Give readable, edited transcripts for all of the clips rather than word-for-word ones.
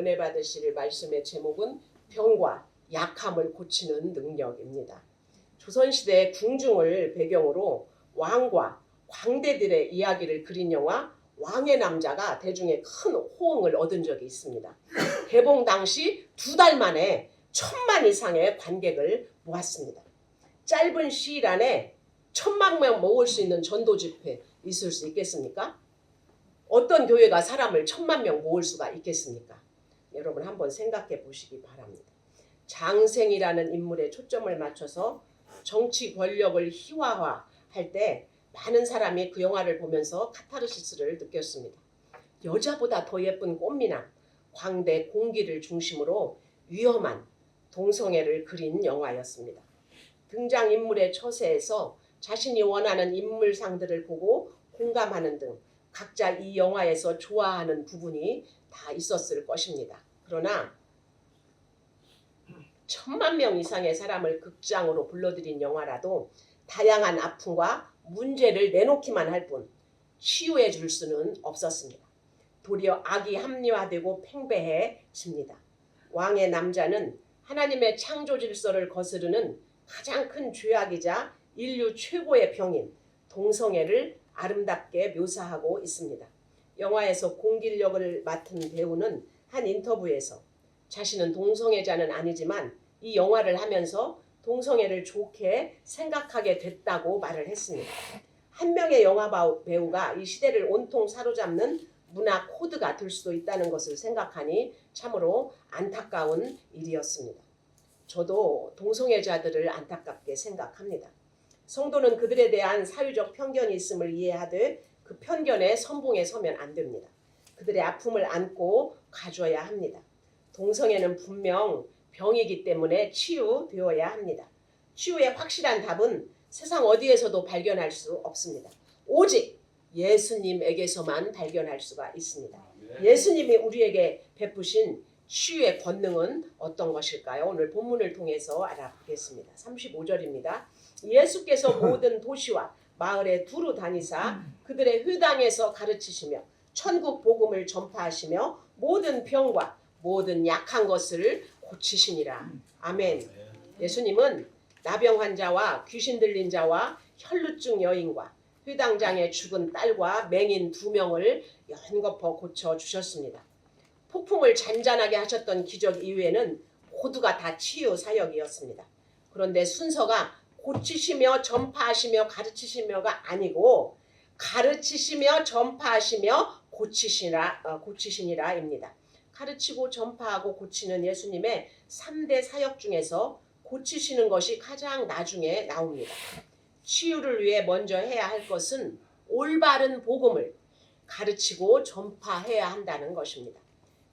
은혜 받으실 말씀의 제목은 병과 약함을 고치는 능력입니다. 조선시대 궁중을 배경으로 왕과 광대들의 이야기를 그린 영화 왕의 남자가 대중의 큰 호응을 얻은 적이 있습니다. 개봉 당시 2달 만에 1000만 이상의 관객을 모았습니다. 짧은 시일 안에 1000만 명 모을 수 있는 전도 집회 있을 수 있겠습니까? 어떤 교회가 사람을 1000만 명 모을 수가 있겠습니까? 여러분 한번 생각해 보시기 바랍니다. 장생이라는 인물에 초점을 맞춰서 정치 권력을 희화화할 때 많은 사람이 그 영화를 보면서 카타르시스를 느꼈습니다. 여자보다 더 예쁜 꽃미남, 광대 공기를 중심으로 위험한 동성애를 그린 영화였습니다. 등장인물의 처세에서 자신이 원하는 인물상들을 보고 공감하는 등 각자 이 영화에서 좋아하는 부분이 다 있었을 것입니다. 그러나 1000만 명 이상의 사람을 극장으로 불러들인 영화라도 다양한 아픔과 문제를 내놓기만 할 뿐 치유해 줄 수는 없었습니다. 도리어 악이 합리화되고 팽배해집니다. 왕의 남자는 하나님의 창조 질서를 거스르는 가장 큰 죄악이자 인류 최고의 병인 동성애를 아름답게 묘사하고 있습니다. 영화에서 공길역을 맡은 배우는 한 인터뷰에서 자신은 동성애자는 아니지만 이 영화를 하면서 동성애를 좋게 생각하게 됐다고 말을 했습니다. 한 명의 영화 배우가 이 시대를 온통 사로잡는 문화 코드가 될 수도 있다는 것을 생각하니 참으로 안타까운 일이었습니다. 저도 동성애자들을 안타깝게 생각합니다. 성도는 그들에 대한 사회적 편견이 있음을 이해하되 그 편견에 선봉에 서면 안 됩니다. 그들의 아픔을 안고 가줘야 합니다. 동성애는 분명 병이기 때문에 치유되어야 합니다. 치유의 확실한 답은 세상 어디에서도 발견할 수 없습니다. 오직 예수님에게서만 발견할 수가 있습니다. 예수님이 우리에게 베푸신 치유의 권능은 어떤 것일까요? 오늘 본문을 통해서 알아보겠습니다. 35절입니다. 예수께서 모든 도시와 마을에 두루 다니사 그들의 회당에서 가르치시며 천국 복음을 전파하시며 모든 병과 모든 약한 것을 고치시니라. 아멘. 예수님은 나병 환자와 귀신 들린 자와 혈루증 여인과 회당장의 죽은 딸과 맹인 2명을 연거푸 고쳐주셨습니다. 폭풍을 잔잔하게 하셨던 기적 이후에는 모두가 다 치유 사역이었습니다. 그런데 순서가 고치시며 전파하시며 가르치시며가 아니고 가르치시며 전파하시며 고치시니라입니다. 가르치고 전파하고 고치는 예수님의 3대 사역 중에서 고치시는 것이 가장 나중에 나옵니다. 치유를 위해 먼저 해야 할 것은 올바른 복음을 가르치고 전파해야 한다는 것입니다.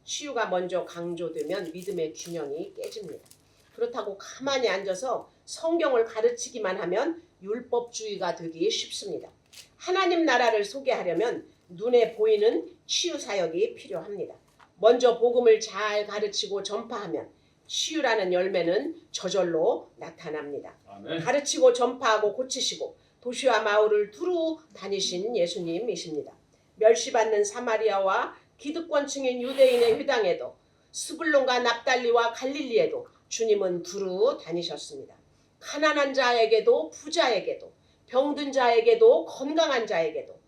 치유가 먼저 강조되면 믿음의 균형이 깨집니다. 그렇다고 가만히 앉아서 성경을 가르치기만 하면 율법주의가 되기 쉽습니다. 하나님 나라를 소개하려면 눈에 보이는 치유 사역이 필요합니다. 먼저 복음을 잘 가르치고 전파하면 치유라는 열매는 저절로 나타납니다. 아멘. 가르치고 전파하고 고치시고 도시와 마을을 두루 다니신 예수님이십니다. 멸시받는 사마리아와 기득권층인 유대인의 회당에도 스불론과 납달리와 갈릴리에도 주님은 두루 다니셨습니다. 가난한 자에게도 부자에게도 병든 자에게도 건강한 자에게도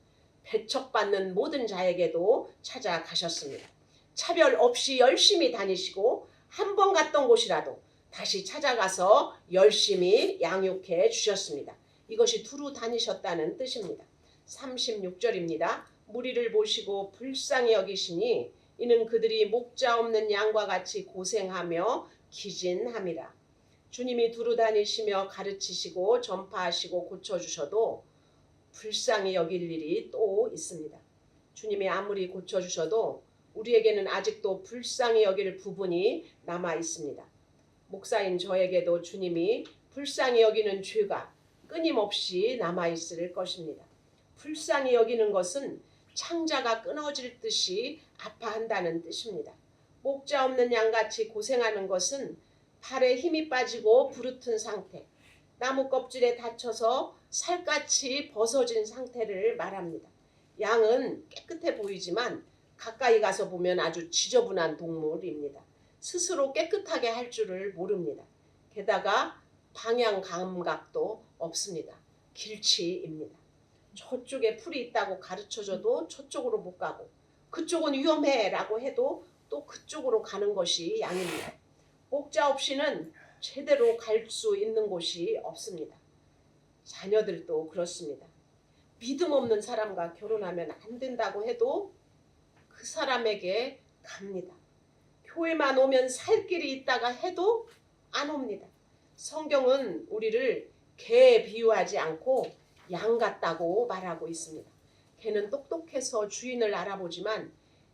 배척받는 모든 자에게도 찾아가셨습니다. 차별 없이 열심히 다니시고 한 번 갔던 곳이라도 다시 찾아가서 열심히 양육해 주셨습니다. 이것이 두루 다니셨다는 뜻입니다. 36절입니다. 무리를 보시고 불쌍히 여기시니 이는 그들이 목자 없는 양과 같이 고생하며 기진함이라. 주님이 두루 다니시며 가르치시고 전파하시고 고쳐주셔도 불쌍히 여길 일이 또 있습니다. 주님이 아무리 고쳐주셔도 우리에게는 아직도 불쌍히 여길 부분이 남아 있습니다. 목사인 저에게도 주님이 불쌍히 여기는 죄가 끊임없이 남아 있을 것입니다. 불쌍히 여기는 것은 창자가 끊어질 듯이 아파한다는 뜻입니다. 목자 없는 양같이 고생하는 것은 발에 힘이 빠지고 부르튼 상태, 나무 껍질에 닫혀서 살갗이 벗어진 상태를 말합니다. 양은 깨끗해 보이지만 가까이 가서 보면 아주 지저분한 동물입니다. 스스로 깨끗하게 할 줄을 모릅니다. 게다가 방향 감각도 없습니다. 길치입니다. 저쪽에 풀이 있다고 가르쳐줘도 저쪽으로 못 가고, 그쪽은 위험해라고 해도 또 그쪽으로 가는 것이 양입니다. 목자 없이는 제대로 갈 수 있는 곳이 없습니다. 자녀들도 그렇습니다. 믿음 없는 사람과 결혼하면 안 된다고 해도 그 사람에게 갑니다. 교회만 오면 살 길이 있다가 해도 안 옵니다. 성경은 우리를 개에 비유하지 않고 양 같다고 말하고 있습니다. 개는 똑똑해서 주인을 알아보지만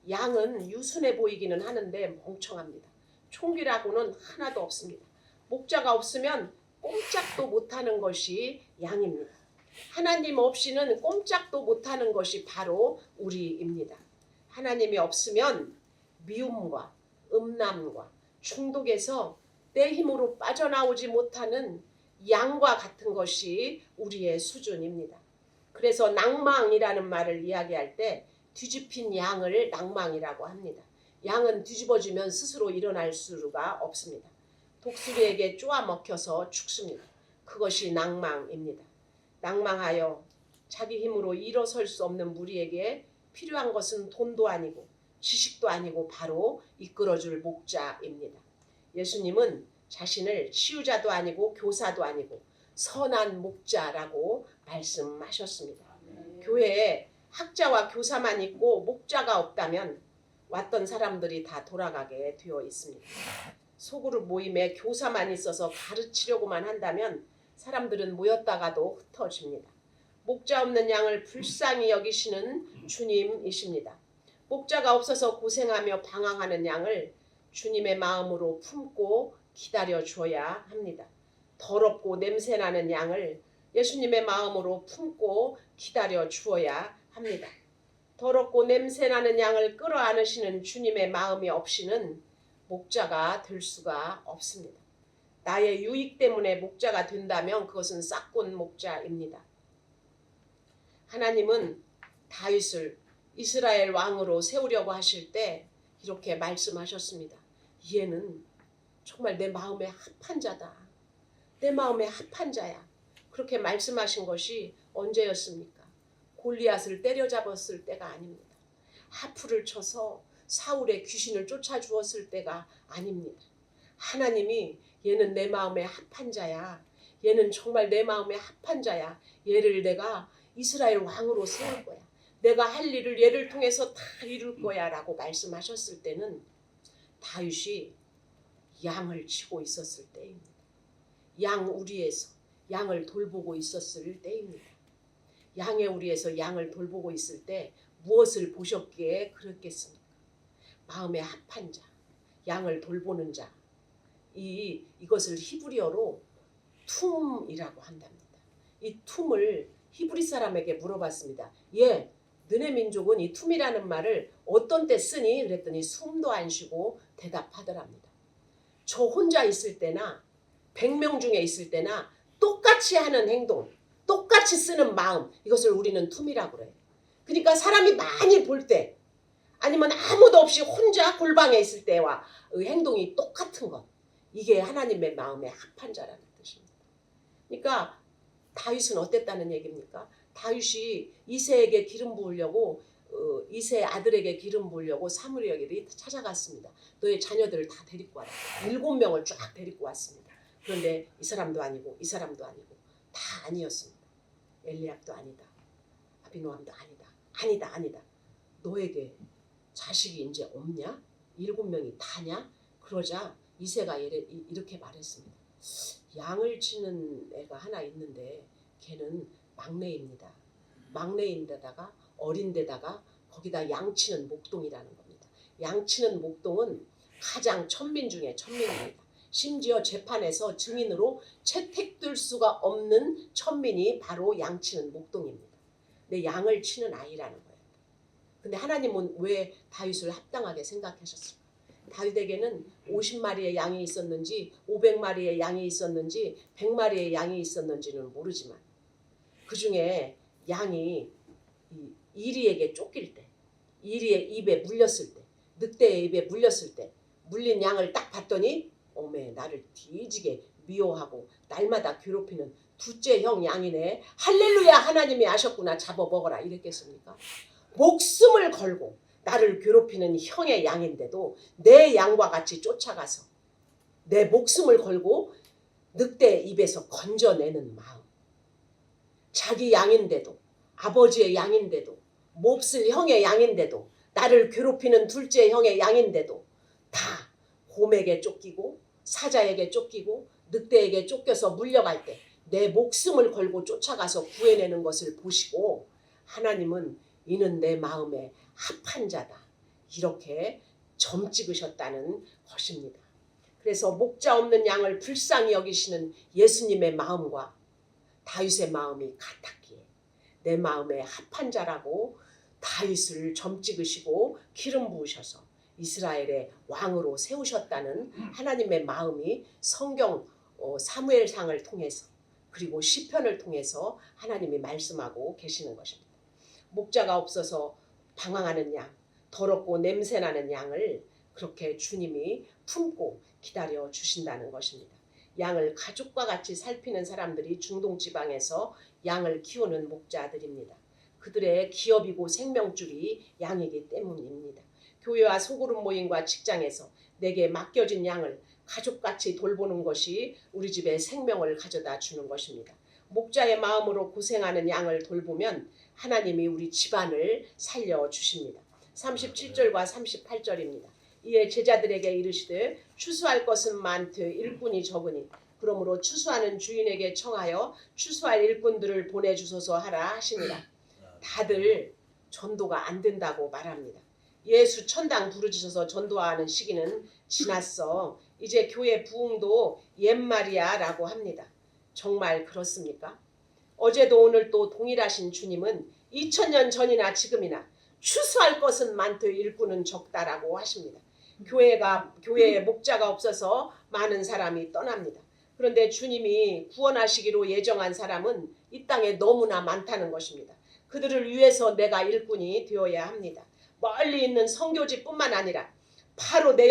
양은 유순해 보이기는 하는데 멍청합니다. 총기라고는 하나도 없습니다. 목자가 없으면 꼼짝도 못하는 것이 양입니다. 하나님 없이는 꼼짝도 못하는 것이 바로 우리입니다. 하나님이 없으면 미움과 음란과 중독에서 내 힘으로 빠져나오지 못하는 양과 같은 것이 우리의 수준입니다. 그래서 낭망이라는 말을 이야기할 때 뒤집힌 양을 낭망이라고 합니다. 양은 뒤집어지면 스스로 일어날 수가 없습니다. 독수리에게 쪼아먹혀서 죽습니다. 그것이 낭망입니다. 낭망하여 자기 힘으로 일어설 수 없는 무리에게 필요한 것은 돈도 아니고 지식도 아니고 바로 이끌어줄 목자입니다. 예수님은 자신을 치유자도 아니고 교사도 아니고 선한 목자라고 말씀하셨습니다. 교회에 학자와 교사만 있고 목자가 없다면 왔던 사람들이 다 돌아가게 되어 있습니다. 소그룹 모임에 교사만 있어서 가르치려고만 한다면 사람들은 모였다가도 흩어집니다. 목자 없는 양을 불쌍히 여기시는 주님이십니다. 목자가 없어서 고생하며 방황하는 양을 주님의 마음으로 품고 기다려 주어야 합니다. 더럽고 냄새나는 양을 예수님의 마음으로 품고 기다려 주어야 합니다. 더럽고 냄새나는 양을 끌어안으시는 주님의 마음이 없이는 목자가 될 수가 없습니다. 나의 유익 때문에 목자가 된다면 그것은 싹군 목자입니다. 하나님은 다윗을 이스라엘 왕으로 세우려고 하실 때 이렇게 말씀하셨습니다. 얘는 정말 내 마음에 합한 자다. 내 마음에 합한 자야. 그렇게 말씀하신 것이 언제였습니까? 골리앗을 때려잡았을 때가 아닙니다. 하프를 쳐서 사울의 귀신을 쫓아주었을 때가 아닙니다. 하나님이 얘는 내 마음에 합한 자야. 얘는 정말 내 마음에 합한 자야. 얘를 내가 이스라엘 왕으로 세울 거야. 내가 할 일을 얘를 통해서 다 이룰 거야 라고 말씀하셨을 때는 다윗이 양을 치고 있었을 때입니다. 양 우리에서 양을 돌보고 있었을 때입니다. 양의 우리에서 양을 돌보고 있을 때 무엇을 보셨기에 그랬겠습니까? 마음에 합한 자, 양을 돌보는 자. 이것을 히브리어로 툼이라고 한답니다. 이 툼을 히브리 사람에게 물어봤습니다. 너네 민족은 이 툼이라는 말을 어떤 때 쓰니? 그랬더니 숨도 안 쉬고 대답하더랍니다. 저 혼자 있을 때나 100명 중에 있을 때나 똑같이 하는 행동, 똑같이 쓰는 마음, 이것을 우리는 툼이라고 그래요. 그러니까 사람이 많이 볼 때 아니면 아무도 없이 혼자 골방에 있을 때와 행동이 똑같은 것, 이게 하나님의 마음에 합한 자라는 뜻입니다. 그러니까 다윗은 어땠다는 얘기입니까? 다윗이 이새에게 기름 부으려고 이새 아들에게 기름 부으려고 사무엘에게 찾아갔습니다. 너의 자녀들을 다 데리고 와라. 7명을 쫙 데리고 왔습니다. 그런데 이 사람도 아니고 이 사람도 아니고 다 아니었습니다. 엘리압도 아니다. 아비노함도 아니다. 아니다. 너에게 자식이 이제 없냐? 7명이 다냐? 그러자 이새가 이렇게 말했습니다. 양을 치는 애가 하나 있는데 걔는 막내입니다. 막내인데다가 어린데다가 거기다 양치는 목동이라는 겁니다. 양치는 목동은 가장 천민 중에 천민입니다. 심지어 재판에서 증인으로 채택될 수가 없는 천민이 바로 양치는 목동입니다. 근데 양을 치는 아이라는 거예요. 근데 하나님은 왜 다윗을 합당하게 생각하셨을까? 다윗에게는 50마리의 양이 있었는지 500마리의 양이 있었는지 100마리의 양이 있었는지는 모르지만 그 중에 양이 이리에게 쫓길 때 이리의 입에 물렸을 때, 늑대의 입에 물렸을 때 물린 양을 딱 봤더니 어메 나를 뒤지게 미워하고 날마다 괴롭히는 둘째 형 양이네. 할렐루야 하나님이 하셨구나. 잡아먹어라 이랬겠습니까? 목숨을 걸고 나를 괴롭히는 형의 양인데도 내 양과 같이 쫓아가서 내 목숨을 걸고 늑대의 입에서 건져내는 마음. 자기 양인데도 아버지의 양인데도 몹쓸 형의 양인데도 나를 괴롭히는 둘째 형의 양인데도 다 곰에게 쫓기고 사자에게 쫓기고 늑대에게 쫓겨서 물려갈 때 내 목숨을 걸고 쫓아가서 구해내는 것을 보시고 하나님은 이는 내 마음에 합한 자다. 이렇게 점 찍으셨다는 것입니다. 그래서 목자 없는 양을 불쌍히 여기시는 예수님의 마음과 다윗의 마음이 같았기에 내 마음에 합한 자라고 다윗을 점 찍으시고 기름 부으셔서 이스라엘의 왕으로 세우셨다는 하나님의 마음이 성경 사무엘상을 통해서 그리고 시편을 통해서 하나님이 말씀하고 계시는 것입니다. 목자가 없어서 방황하는 양, 더럽고 냄새나는 양을 그렇게 주님이 품고 기다려 주신다는 것입니다. 양을 가족과 같이 살피는 사람들이 중동 지방에서 양을 키우는 목자들입니다. 그들의 기업이고 생명줄이 양이기 때문입니다. 교회와 소그룹 모임과 직장에서 내게 맡겨진 양을 가족같이 돌보는 것이 우리 집에 생명을 가져다 주는 것입니다. 목자의 마음으로 고생하는 양을 돌보면 하나님이 우리 집안을 살려주십니다. 37절과 38절입니다. 이에 제자들에게 이르시되 추수할 것은 많되 일꾼이 적으니 그러므로 추수하는 주인에게 청하여 추수할 일꾼들을 보내주소서 하라 하시니라. 다들 전도가 안 된다고 말합니다. 예수 천당 부르짖어서 전도하는 시기는 지났어. 이제 교회 부흥도 옛말이야 라고 합니다. 정말 그렇습니까? 어제도 오늘도 동일하신 주님은 2000년 전이나 지금이나 추수할 것은 많되 일꾼은 적다라고 하십니다. 교회에 목자가 없어서 많은 사람이 떠납니다. 그런데 주님이 구원하시기로 예정한 사람은 이 땅에 너무나 많다는 것입니다. 그들을 위해서 내가 일꾼이 되어야 합니다. 멀리 있는 선교지뿐만 아니라 바로 내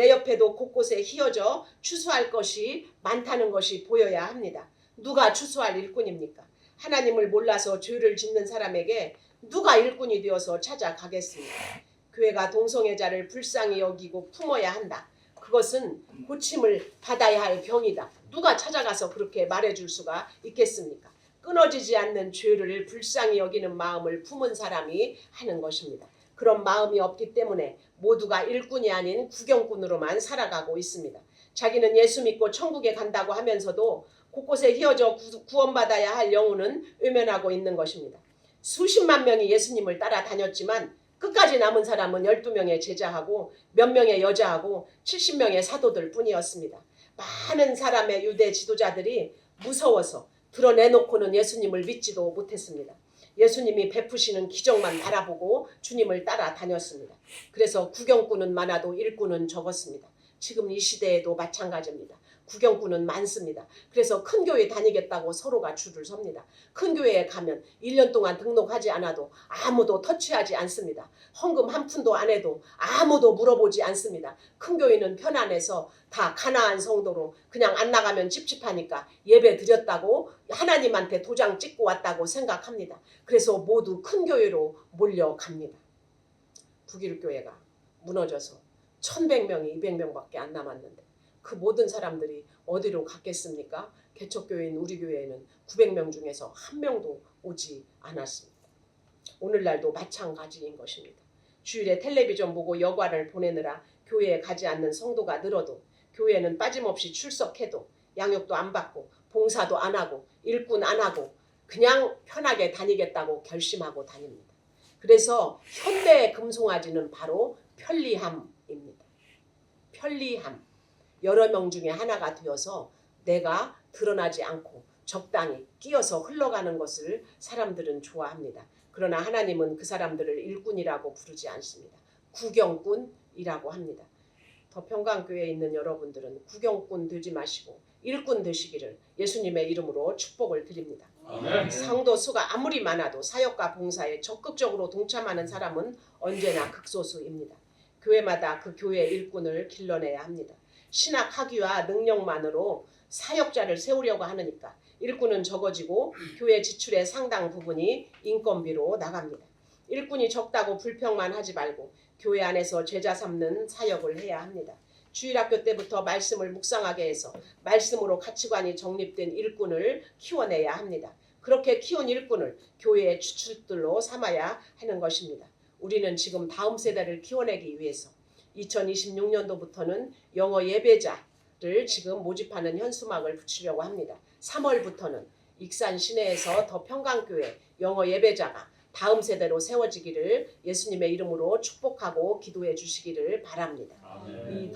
옆에도 곳곳에 휘어져 추수할 것이 많다는 것이 보여야 합니다. 누가 추수할 일꾼입니까? 하나님을 몰라서 죄를 짓는 사람에게 누가 일꾼이 되어서 찾아가겠습니까? 교회가 동성애자를 불쌍히 여기고 품어야 한다. 그것은 고침을 받아야 할 병이다. 누가 찾아가서 그렇게 말해줄 수가 있겠습니까? 끊어지지 않는 죄를 불쌍히 여기는 마음을 품은 사람이 하는 것입니다. 그런 마음이 없기 때문에 모두가 일꾼이 아닌 구경꾼으로만 살아가고 있습니다. 자기는 예수 믿고 천국에 간다고 하면서도 곳곳에 휘어져 구원받아야 할 영혼은 외면하고 있는 것입니다. 수십만 명이 예수님을 따라다녔지만 끝까지 남은 사람은 12명의 제자하고 몇 명의 여자하고 70명의 사도들 뿐이었습니다. 많은 사람의 유대 지도자들이 무서워서 드러내놓고는 예수님을 믿지도 못했습니다. 예수님이 베푸시는 기적만 바라보고 주님을 따라다녔습니다. 그래서 구경꾼은 많아도 일꾼은 적었습니다. 지금 이 시대에도 마찬가지입니다. 구경꾼은 많습니다. 그래서 큰 교회 다니겠다고 서로가 줄을 섭니다. 큰 교회에 가면 1년 동안 등록하지 않아도 아무도 터치하지 않습니다. 헌금 한 푼도 안 해도 아무도 물어보지 않습니다. 큰 교회는 편안해서 다 가나안 성도로 그냥 안 나가면 찝찝하니까 예배 드렸다고 하나님한테 도장 찍고 왔다고 생각합니다. 그래서 모두 큰 교회로 몰려갑니다. 북일교회가 무너져서 1100명이 200명밖에 안 남았는데 그 모든 사람들이 어디로 갔겠습니까? 개척교회인 우리 교회에는 900명 중에서 한 명도 오지 않았습니다. 오늘날도 마찬가지인 것입니다. 주일에 텔레비전 보고 여관을 보내느라 교회에 가지 않는 성도가 늘어도 교회는 빠짐없이 출석해도 양육도 안 받고 봉사도 안 하고 일꾼 안 하고 그냥 편하게 다니겠다고 결심하고 다닙니다. 그래서 현대의 금송아지는 바로 편리함입니다. 편리함. 여러 명 중에 하나가 되어서 내가 드러나지 않고 적당히 끼어서 흘러가는 것을 사람들은 좋아합니다. 그러나 하나님은 그 사람들을 일꾼이라고 부르지 않습니다. 구경꾼이라고 합니다. 더 평강교회에 있는 여러분들은 구경꾼 되지 마시고 일꾼 되시기를 예수님의 이름으로 축복을 드립니다. 아멘. 성도 수가 아무리 많아도 사역과 봉사에 적극적으로 동참하는 사람은 언제나 극소수입니다. 교회마다 그 교회 일꾼을 길러내야 합니다. 신학 학위와 능력만으로 사역자를 세우려고 하니까 일꾼은 적어지고 교회 지출의 상당 부분이 인건비로 나갑니다. 일꾼이 적다고 불평만 하지 말고 교회 안에서 제자 삼는 사역을 해야 합니다. 주일학교 때부터 말씀을 묵상하게 해서 말씀으로 가치관이 정립된 일꾼을 키워내야 합니다. 그렇게 키운 일꾼을 교회의 주축들로 삼아야 하는 것입니다. 우리는 지금 다음 세대를 키워내기 위해서 2026년도부터는 영어 예배자를 지금 모집하는 현수막을 붙이려고 합니다. 3월부터는 익산 시내에서 더 평강교회 영어 예배자가 다음 세대로 세워지기를 예수님의 이름으로 축복하고 기도해 주시기를 바랍니다. 이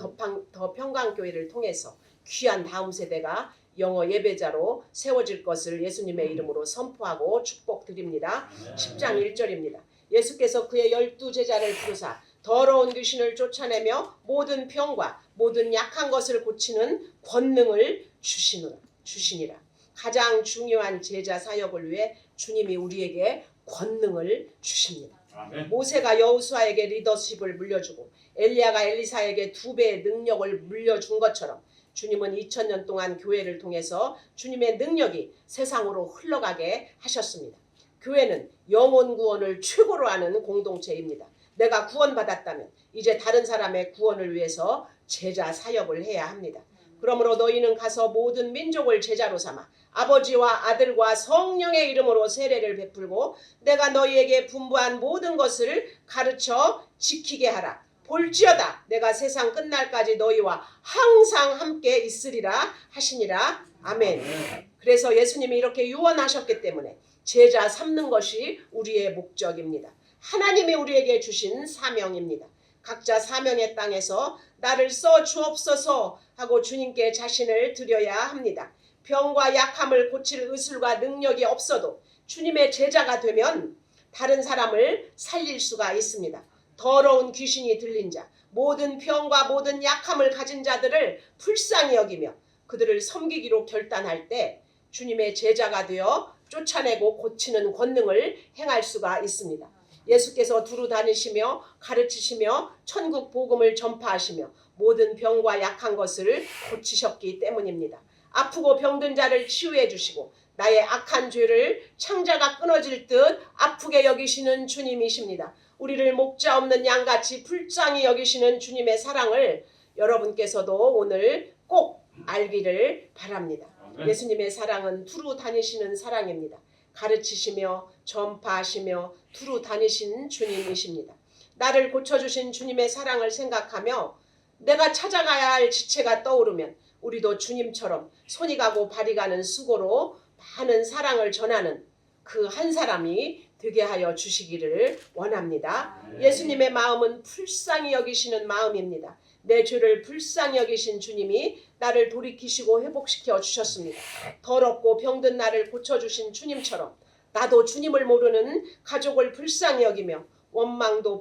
더 평강교회를 통해서 귀한 다음 세대가 영어 예배자로 세워질 것을 예수님의 이름으로 선포하고 축복드립니다. 10장 1절입니다. 예수께서 그의 12제자를 부르사 더러운 귀신을 쫓아내며 모든 병과 모든 약한 것을 고치는 권능을 주시니라. 가장 중요한 제자 사역을 위해 주님이 우리에게 권능을 주십니다. 아멘. 모세가 여호수아에게 리더십을 물려주고 엘리야가 엘리사에게 2배의 능력을 물려준 것처럼 주님은 2000년 동안 교회를 통해서 주님의 능력이 세상으로 흘러가게 하셨습니다. 교회는 영혼 구원을 최고로 하는 공동체입니다. 내가 구원받았다면 이제 다른 사람의 구원을 위해서 제자 사역을 해야 합니다. 그러므로 너희는 가서 모든 민족을 제자로 삼아 아버지와 아들과 성령의 이름으로 세례를 베풀고 내가 너희에게 분부한 모든 것을 가르쳐 지키게 하라. 볼지어다 내가 세상 끝날까지 너희와 항상 함께 있으리라 하시니라. 아멘. 그래서 예수님이 이렇게 유언하셨기 때문에 제자 삼는 것이 우리의 목적입니다. 하나님이 우리에게 주신 사명입니다. 각자 사명의 땅에서 나를 써 주옵소서 하고 주님께 자신을 드려야 합니다. 병과 약함을 고칠 의술과 능력이 없어도 주님의 제자가 되면 다른 사람을 살릴 수가 있습니다. 더러운 귀신이 들린 자, 모든 병과 모든 약함을 가진 자들을 불쌍히 여기며 그들을 섬기기로 결단할 때 주님의 제자가 되어 쫓아내고 고치는 권능을 행할 수가 있습니다. 예수께서 두루 다니시며 가르치시며 천국 복음을 전파하시며 모든 병과 약한 것을 고치셨기 때문입니다. 아프고 병든 자를 치유해 주시고 나의 악한 죄를 창자가 끊어질 듯 아프게 여기시는 주님이십니다. 우리를 목자 없는 양같이 불쌍히 여기시는 주님의 사랑을 여러분께서도 오늘 꼭 알기를 바랍니다. 예수님의 사랑은 두루 다니시는 사랑입니다. 가르치시며 전파하시며 두루 다니신 주님이십니다. 나를 고쳐주신 주님의 사랑을 생각하며 내가 찾아가야 할 지체가 떠오르면 우리도 주님처럼 손이 가고 발이 가는 수고로 많은 사랑을 전하는 그 한 사람이 되게 하여 주시기를 원합니다. 예수님의 마음은 불쌍히 여기시는 마음입니다. 내 죄를 불쌍히 여기신 주님이 나를 돌이키시고 회복시켜 주셨습니다. 더럽고 병든 나를 고쳐주신 주님처럼 나도 주님을 모르는 가족을 불쌍히 여기며 원망도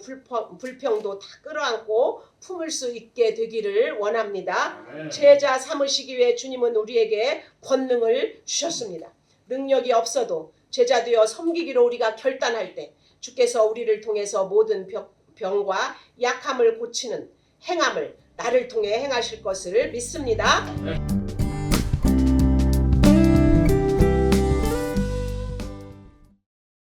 불평도 다 끌어안고 품을 수 있게 되기를 원합니다. 제자 삼으시기 위해 주님은 우리에게 권능을 주셨습니다. 능력이 없어도 제자 되어 섬기기로 우리가 결단할 때 주께서 우리를 통해서 모든 병과 약함을 고치는 행함을 나를 통해 행하실 것을 믿습니다.